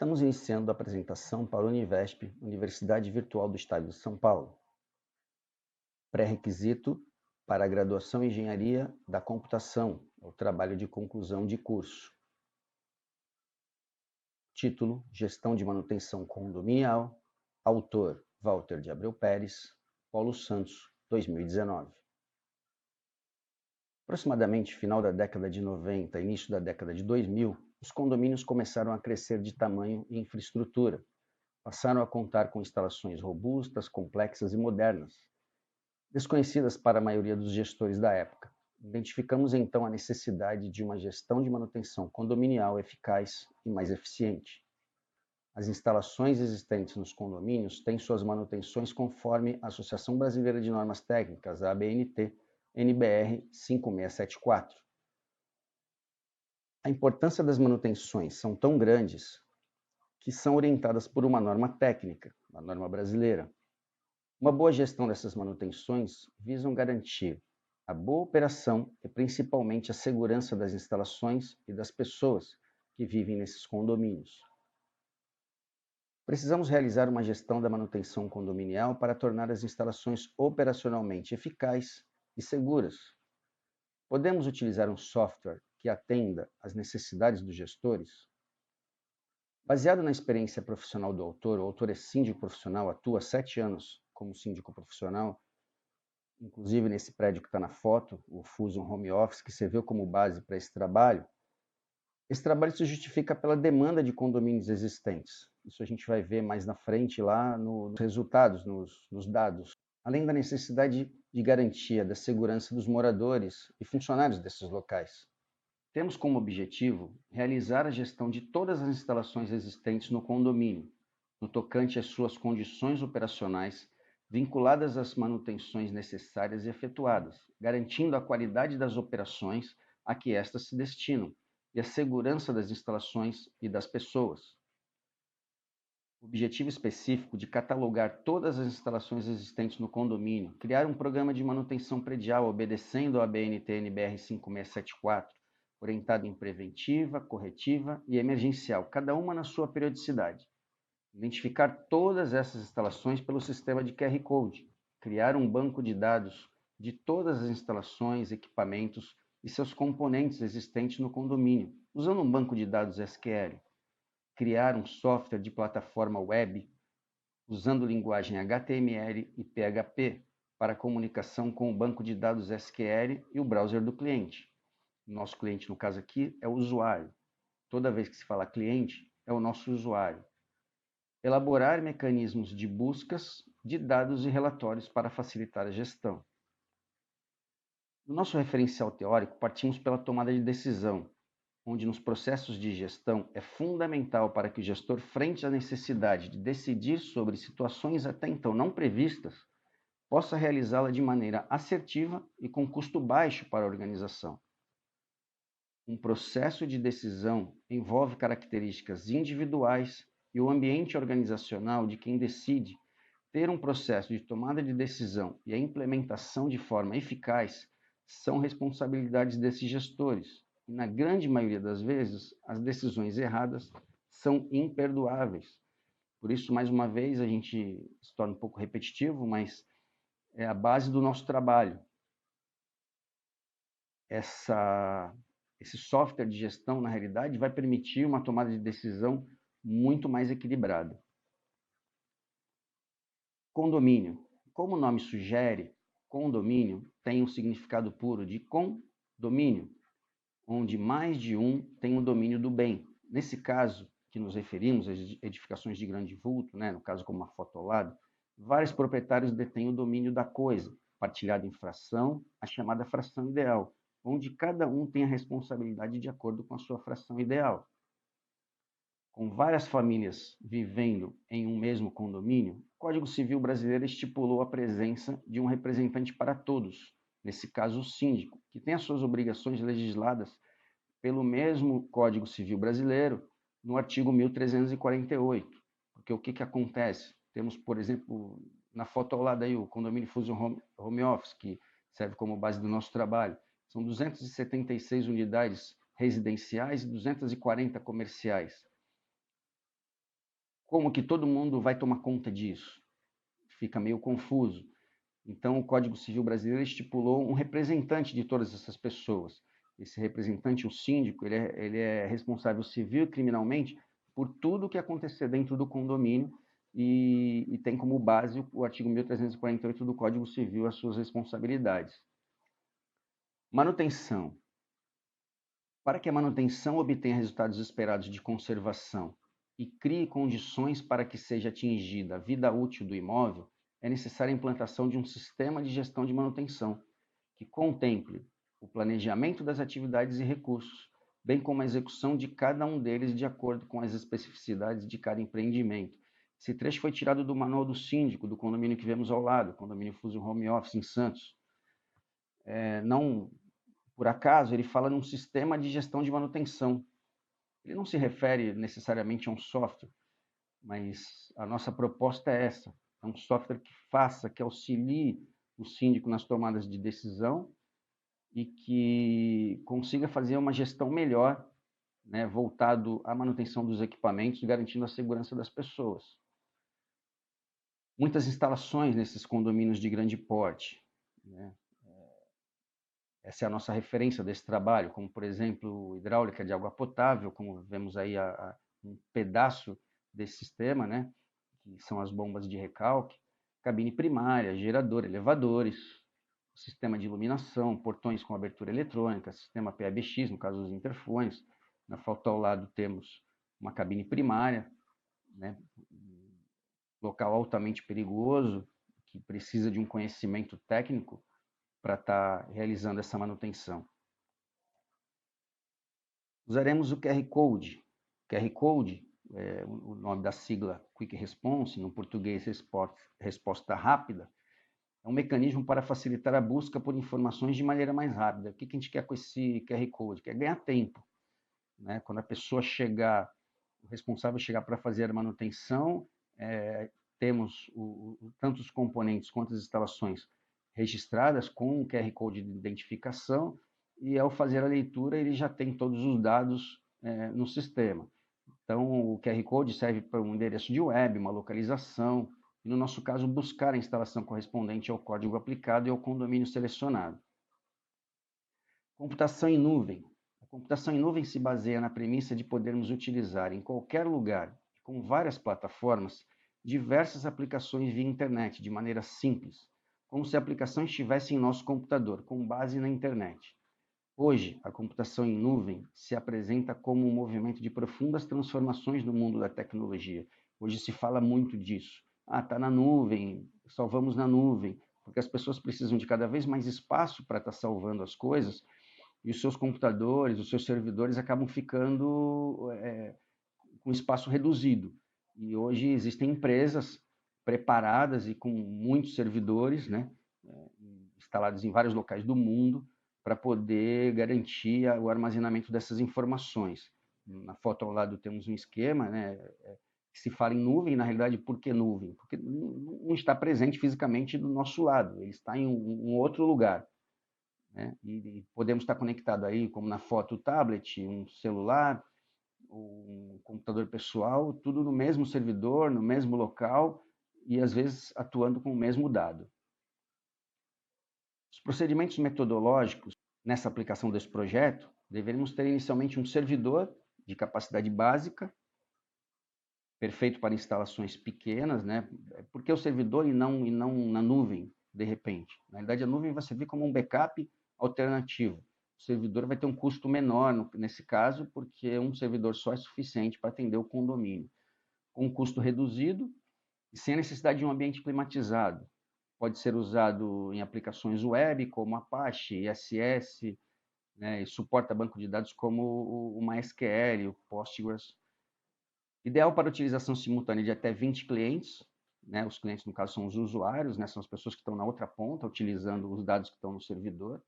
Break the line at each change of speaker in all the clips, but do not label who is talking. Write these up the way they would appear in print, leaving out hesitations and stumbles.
Estamos iniciando a apresentação para a Univesp, Universidade Virtual do Estado de São Paulo. Pré-requisito para a graduação em Engenharia da Computação, o trabalho de conclusão de curso. Título: Gestão de Manutenção Condominial. Autor: Walter de Abreu Peres, Paulo Santos, 2019. Aproximadamente final da década de 90 e início da década de 2000, os condomínios começaram a crescer de tamanho e infraestrutura. Passaram a contar com instalações robustas, complexas e modernas, desconhecidas para a maioria dos gestores da época. Identificamos então a necessidade de uma gestão de manutenção condominial eficaz e mais eficiente. As instalações existentes nos condomínios têm suas manutenções conforme a Associação Brasileira de Normas Técnicas, a ABNT, NBR 5674. A importância das manutenções são tão grandes que são orientadas por uma norma técnica, a norma brasileira. Uma boa gestão dessas manutenções visam garantir a boa operação e principalmente a segurança das instalações e das pessoas que vivem nesses condomínios. Precisamos realizar uma gestão da manutenção condominial para tornar as instalações operacionalmente eficazes e seguras. Podemos utilizar um software que atenda às necessidades dos gestores? Baseado na experiência profissional do autor, o autor é síndico profissional, atua há 7 anos como síndico profissional, inclusive nesse prédio que está na foto, o Fusion Home Office, que serviu como base para esse trabalho. Esse trabalho se justifica pela demanda de condomínios existentes. Isso a gente vai ver mais na frente lá nos resultados, nos dados. Além da necessidade de garantia da segurança dos moradores e funcionários desses locais. Temos como objetivo realizar a gestão de todas as instalações existentes no condomínio, no tocante às suas condições operacionais, vinculadas às manutenções necessárias e efetuadas, garantindo a qualidade das operações a que estas se destinam e a segurança das instalações e das pessoas. O objetivo específico de catalogar todas as instalações existentes no condomínio, criar um programa de manutenção predial obedecendo à ABNT NBR 5674, orientado em preventiva, corretiva e emergencial, cada uma na sua periodicidade. Identificar todas essas instalações pelo sistema de QR Code, criar um banco de dados de todas as instalações, equipamentos e seus componentes existentes no condomínio, usando um banco de dados SQL. Criar um software de plataforma web usando linguagem HTML e PHP para comunicação com o banco de dados SQL e o browser do cliente. O nosso cliente, no caso aqui, é o usuário. Toda vez que se fala cliente, é o nosso usuário. Elaborar mecanismos de buscas de dados e relatórios para facilitar a gestão. No nosso referencial teórico, partimos pela tomada de decisão, onde nos processos de gestão é fundamental para que o gestor, frente à necessidade de decidir sobre situações até então não previstas, possa realizá-la de maneira assertiva e com custo baixo para a organização. Um processo de decisão envolve características individuais e o ambiente organizacional de quem decide. Ter um processo de tomada de decisão e a implementação de forma eficaz são responsabilidades desses gestores. E, na grande maioria das vezes, as decisões erradas são imperdoáveis. Por isso, mais uma vez, a gente se torna um pouco repetitivo, mas é a base do nosso trabalho. Esse software de gestão, na realidade, vai permitir uma tomada de decisão muito mais equilibrada. Condomínio. Como o nome sugere, condomínio tem um significado puro de condomínio, onde mais de um tem o domínio do bem. Nesse caso, que nos referimos às edificações de grande vulto, no caso como uma foto ao lado, vários proprietários detêm o domínio da coisa, partilhado em fração, a chamada fração ideal, onde cada um tem a responsabilidade de acordo com a sua fração ideal. Com várias famílias vivendo em um mesmo condomínio, o Código Civil brasileiro estipulou a presença de um representante para todos, nesse caso o síndico, que tem as suas obrigações legisladas pelo mesmo Código Civil brasileiro, no artigo 1348. Porque o que acontece? Temos, por exemplo, na foto ao lado aí, o condomínio Fusion Home Office, que serve como base do nosso trabalho. São 276 unidades residenciais e 240 comerciais. como que todo mundo vai tomar conta disso? Fica meio confuso. Então, o Código Civil brasileiro estipulou um representante de todas essas pessoas. Esse representante, o síndico, ele é responsável civil e criminalmente por tudo o que acontecer dentro do condomínio e tem como base o artigo 1348 do Código Civil, as suas responsabilidades. Manutenção. Para que a manutenção obtenha resultados esperados de conservação e crie condições para que seja atingida a vida útil do imóvel, é necessária a implantação de um sistema de gestão de manutenção, que contemple o planejamento das atividades e recursos, bem como a execução de cada um deles de acordo com as especificidades de cada empreendimento. Esse trecho foi tirado do Manual do Síndico, do condomínio que vemos ao lado, condomínio Fusion Home Office em Santos. Não por acaso, ele fala num sistema de gestão de manutenção. Ele não se refere necessariamente a um software, mas a nossa proposta é essa. É um software que faça, que auxilie o síndico nas tomadas de decisão e que consiga fazer uma gestão melhor, né, voltado à manutenção dos equipamentos, garantindo a segurança das pessoas. Muitas instalações nesses condomínios de grande porte, né? Essa é a nossa referência desse trabalho, como, por exemplo, hidráulica de água potável, como vemos aí um pedaço desse sistema, né, que são as bombas de recalque, cabine primária, gerador, elevadores, sistema de iluminação, portões com abertura eletrônica, sistema PABX, no caso dos interfones. Na foto ao lado temos uma cabine primária, né, local altamente perigoso, que precisa de um conhecimento técnico para estar realizando essa manutenção. Usaremos o QR Code. QR Code é o nome da sigla Quick Response, no português resposta rápida, é um mecanismo para facilitar a busca por informações de maneira mais rápida. O que a gente quer com esse QR Code? Quer ganhar tempo, né? Quando a pessoa chegar, o responsável chegar para fazer a manutenção, temos tanto os componentes quanto as instalações registradas com o QR Code de identificação, e ao fazer a leitura ele já tem todos os dados no sistema. Então, o QR Code serve para um endereço de web, uma localização, e no nosso caso, buscar a instalação correspondente ao código aplicado e ao condomínio selecionado. Computação em nuvem. A computação em nuvem se baseia na premissa de podermos utilizar em qualquer lugar, com várias plataformas, diversas aplicações via internet, de maneira simples, como se a aplicação estivesse em nosso computador, com base na internet. Hoje, a computação em nuvem se apresenta como um movimento de profundas transformações no mundo da tecnologia. Hoje se fala muito disso. Está na nuvem, salvamos na nuvem, porque as pessoas precisam de cada vez mais espaço para estar salvando as coisas, e os seus computadores, os seus servidores acabam ficando com espaço reduzido. E hoje existem empresas preparadas e com muitos servidores, né, instalados em vários locais do mundo, para poder garantir o armazenamento dessas informações. Na foto ao lado temos um esquema, né, que se fala em nuvem, na realidade, por que nuvem? Porque não está presente fisicamente do nosso lado, ele está em um outro lugar. Né? E podemos estar conectados aí, como na foto, o tablet, um celular, um computador pessoal, tudo no mesmo servidor, no mesmo local e às vezes atuando com o mesmo dado. Os procedimentos metodológicos nessa aplicação desse projeto, deveríamos ter inicialmente um servidor de capacidade básica, perfeito para instalações pequenas, né? Por que o servidor e não na nuvem, de repente? Na verdade, a nuvem vai servir como um backup alternativo. O servidor vai ter um custo menor nesse caso, porque um servidor só é suficiente para atender o condomínio. Com um custo reduzido e sem a necessidade de um ambiente climatizado. Pode ser usado em aplicações web, como Apache, ISS, né, e suporta banco de dados como o MySQL, o Postgres. Ideal para utilização simultânea de até 20 clientes, né, os clientes, no caso, são os usuários, né, são as pessoas que estão na outra ponta, utilizando os dados que estão no servidor.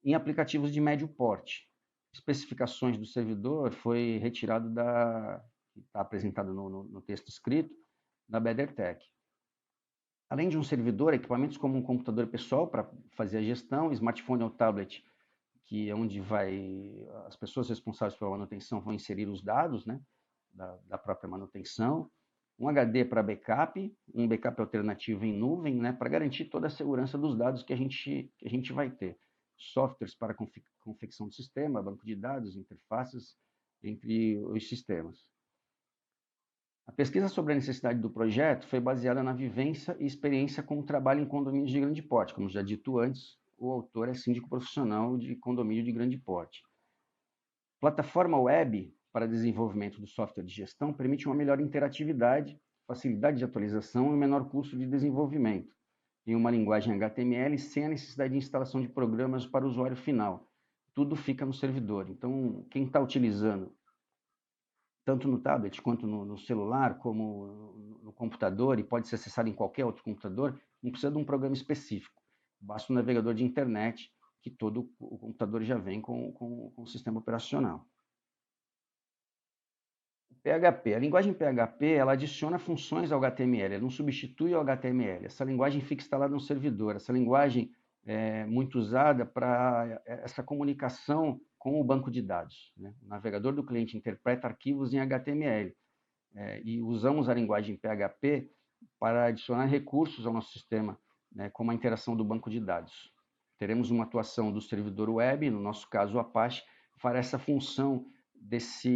Em aplicativos de médio porte, especificações do servidor foi retirado que está apresentado no texto escrito, da BetterTech. Além de um servidor, equipamentos como um computador pessoal para fazer a gestão, smartphone ou tablet, que é onde as pessoas responsáveis pela manutenção vão inserir os dados, né, da própria manutenção, um HD para backup, um backup alternativo em nuvem, né, para garantir toda a segurança dos dados que a gente vai ter. Softwares para confecção do sistema, banco de dados, interfaces entre os sistemas. A pesquisa sobre a necessidade do projeto foi baseada na vivência e experiência com o trabalho em condomínios de grande porte. Como já dito antes, o autor é síndico profissional de condomínio de grande porte. Plataforma web para desenvolvimento do software de gestão permite uma melhor interatividade, facilidade de atualização e menor custo de desenvolvimento, em uma linguagem HTML sem a necessidade de instalação de programas para o usuário final. Tudo fica no servidor. Então, quem está utilizando, tanto no tablet quanto no celular, como no computador, e pode ser acessado em qualquer outro computador, não precisa de um programa específico. Basta um navegador de internet, que todo o computador já vem com o sistema operacional. PHP. A linguagem PHP ela adiciona funções ao HTML, ela não substitui o HTML. Essa linguagem fica instalada no servidor. Essa linguagem é muito usada para essa comunicação com o banco de dados, né? O navegador do cliente interpreta arquivos em HTML e usamos a linguagem PHP para adicionar recursos ao nosso sistema, né, como a interação do banco de dados. Teremos uma atuação do servidor web, no nosso caso o Apache, para essa função dessa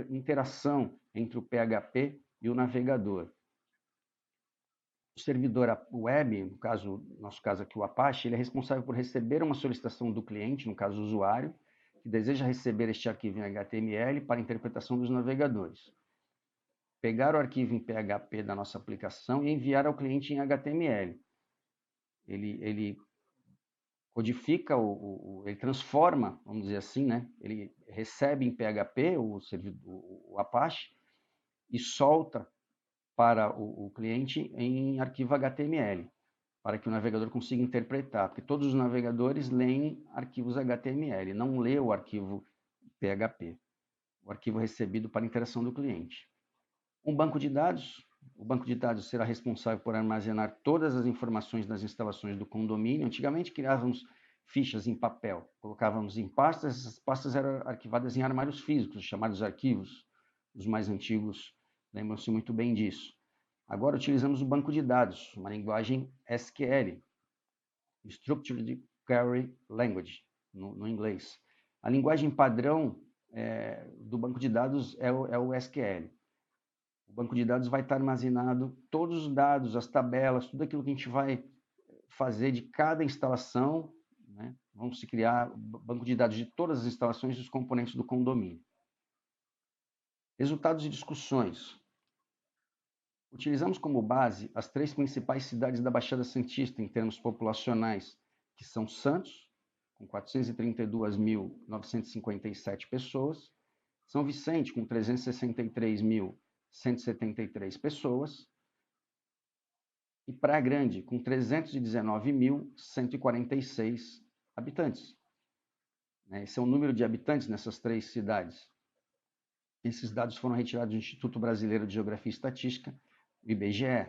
interação entre o PHP e o navegador. O servidor web, nosso caso aqui o Apache, ele é responsável por receber uma solicitação do cliente, no caso o usuário, que deseja receber este arquivo em HTML para interpretação dos navegadores. Pegar o arquivo em PHP da nossa aplicação e enviar ao cliente em HTML. Ele codifica, ele transforma, vamos dizer assim, né? Ele recebe em PHP o Apache e solta para o cliente em arquivo HTML, para que o navegador consiga interpretar, porque todos os navegadores leem arquivos HTML, não lê o arquivo PHP, o arquivo recebido para interação do cliente. Um banco de dados. O banco de dados será responsável por armazenar todas as informações das instalações do condomínio. Antigamente criávamos fichas em papel, colocávamos em pastas, essas pastas eram arquivadas em armários físicos, chamados arquivos. Os mais antigos lembram-se muito bem disso. Agora utilizamos o banco de dados, uma linguagem SQL, Structured Query Language, no inglês. A linguagem padrão do banco de dados é o SQL. O banco de dados vai estar armazenado todos os dados, as tabelas, tudo aquilo que a gente vai fazer de cada instalação, né? Vamos se criar banco de dados de todas as instalações e os componentes do condomínio. Resultados e discussões. Utilizamos como base as 3 principais cidades da Baixada Santista em termos populacionais, que são Santos, com 432.957 pessoas, São Vicente, com 363.173 pessoas, e Praia Grande, com 319.146 habitantes. Esse é o número de habitantes nessas 3 cidades. Esses dados foram retirados do Instituto Brasileiro de Geografia e Estatística, o IBGE.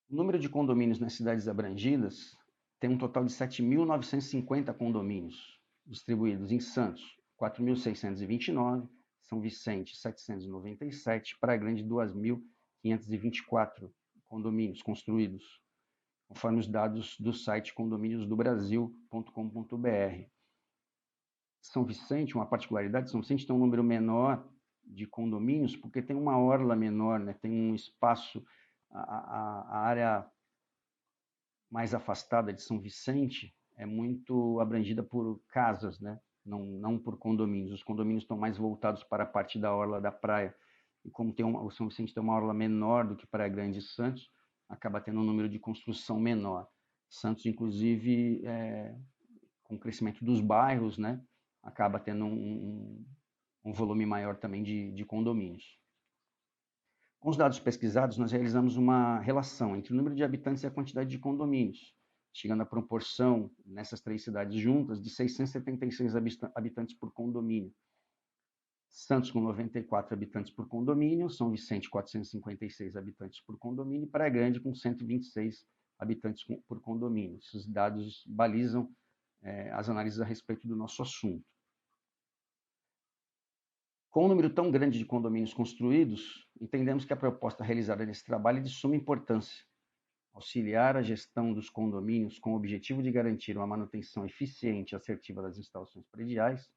O número de condomínios nas cidades abrangidas tem um total de 7.950 condomínios, distribuídos em Santos, 4.629, São Vicente, 797, Praia Grande, 2.524 condomínios construídos, conforme os dados do site condomíniosdobrasil.com.br. São Vicente, uma particularidade, São Vicente tem um número menor de condomínios porque tem uma orla menor, né? Tem um espaço, a área mais afastada de São Vicente é muito abrangida por casas, né? Não por condomínios. Os condomínios estão mais voltados para a parte da orla da praia. E como o São Vicente tem uma orla menor do que Praia Grande e Santos, acaba tendo um número de construção menor. Santos, inclusive, com o crescimento dos bairros, né, acaba tendo um volume maior também de condomínios. Com os dados pesquisados, nós realizamos uma relação entre o número de habitantes e a quantidade de condomínios, chegando à proporção, nessas 3 cidades juntas, de 676 habitantes por condomínio. Santos com 94 habitantes por condomínio, São Vicente 456 habitantes por condomínio e Praia Grande com 126 habitantes por condomínio. Esses dados balizam as análises a respeito do nosso assunto. Com um número tão grande de condomínios construídos, entendemos que a proposta realizada nesse trabalho é de suma importância. Auxiliar a gestão dos condomínios com o objetivo de garantir uma manutenção eficiente e assertiva das instalações prediais,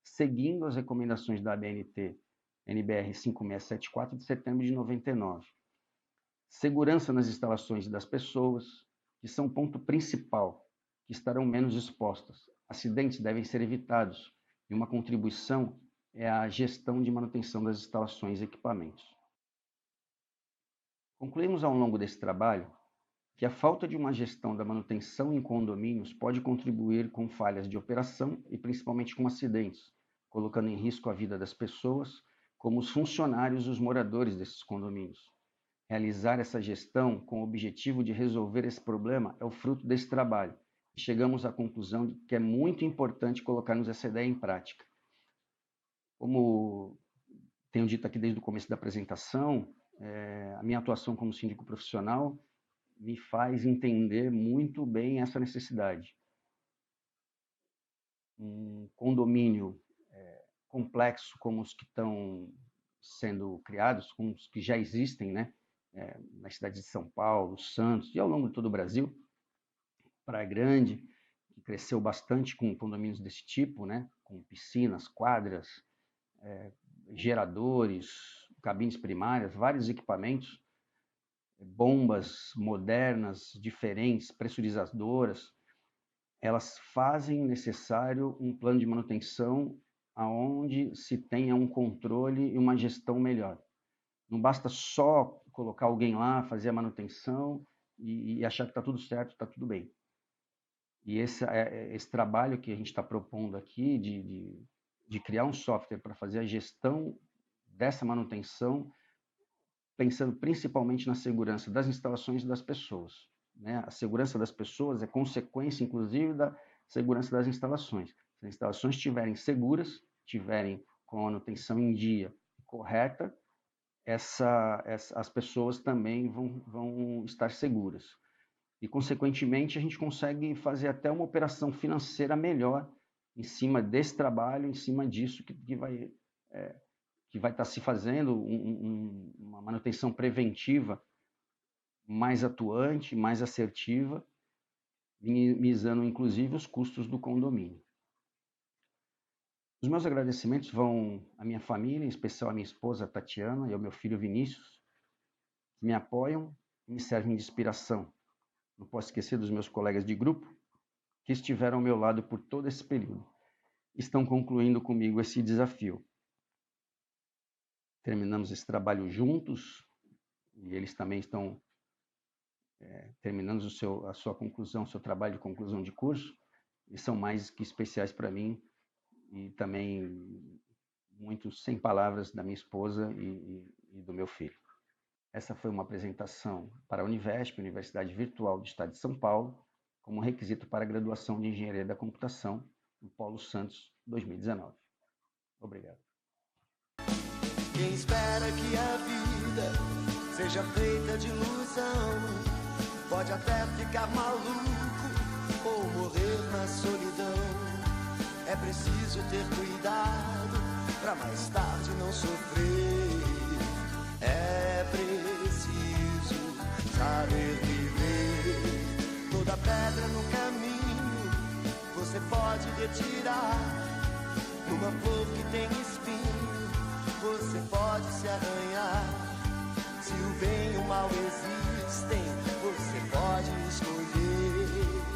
seguindo as recomendações da ABNT NBR 5674 de setembro de 99. Segurança nas instalações das pessoas, que são o ponto principal, que estarão menos expostas. Acidentes devem ser evitados e uma contribuição é a gestão de manutenção das instalações e equipamentos. Concluímos ao longo desse trabalho que a falta de uma gestão da manutenção em condomínios pode contribuir com falhas de operação e principalmente com acidentes, colocando em risco a vida das pessoas, como os funcionários e os moradores desses condomínios. Realizar essa gestão com o objetivo de resolver esse problema é o fruto desse trabalho. E chegamos à conclusão de que é muito importante colocarmos essa ideia em prática. Como tenho dito aqui desde o começo da apresentação, a minha atuação como síndico profissional me faz entender muito bem essa necessidade. Um condomínio complexo como os que estão sendo criados, como os que já existem, né, nas cidades de São Paulo, Santos e ao longo de todo o Brasil, Praia Grande, que cresceu bastante com condomínios desse tipo, né, com piscinas, quadras, geradores, cabines primárias, vários equipamentos, bombas modernas, diferentes, pressurizadoras, elas fazem necessário um plano de manutenção onde se tenha um controle e uma gestão melhor. Não basta só colocar alguém lá, fazer a manutenção e achar que está tudo certo, está tudo bem. E esse trabalho que a gente está propondo aqui de criar um software para fazer a gestão dessa manutenção, pensando principalmente na segurança das instalações e das pessoas, né? A segurança das pessoas é consequência, inclusive, da segurança das instalações. Se as instalações estiverem seguras, estiverem com a manutenção em dia correta, as pessoas também vão estar seguras. E, consequentemente, a gente consegue fazer até uma operação financeira melhor em cima desse trabalho, em cima disso que vai estar se fazendo uma manutenção preventiva mais atuante, mais assertiva, minimizando, inclusive, os custos do condomínio. Os meus agradecimentos vão à minha família, em especial à minha esposa Tatiana e ao meu filho Vinícius, que me apoiam e me servem de inspiração. Não posso esquecer dos meus colegas de grupo, que estiveram ao meu lado por todo esse período. Estão concluindo comigo esse desafio. Terminamos esse trabalho juntos e eles também estão terminando a sua conclusão, o seu trabalho de conclusão de curso, e são mais que especiais para mim e também muito sem palavras da minha esposa e do meu filho. Essa foi uma apresentação para a Univesp, Universidade Virtual do Estado de São Paulo, como requisito para a graduação de Engenharia da Computação no Polo Santos 2019. Obrigado.
Quem espera que a vida seja feita de ilusão pode até ficar maluco ou morrer na solidão. É preciso ter cuidado pra mais tarde não sofrer. É preciso saber viver. Toda pedra no caminho você pode retirar. Numa flor que tem espinho você pode se arranhar. Se o bem e o mal existem, você pode escolher.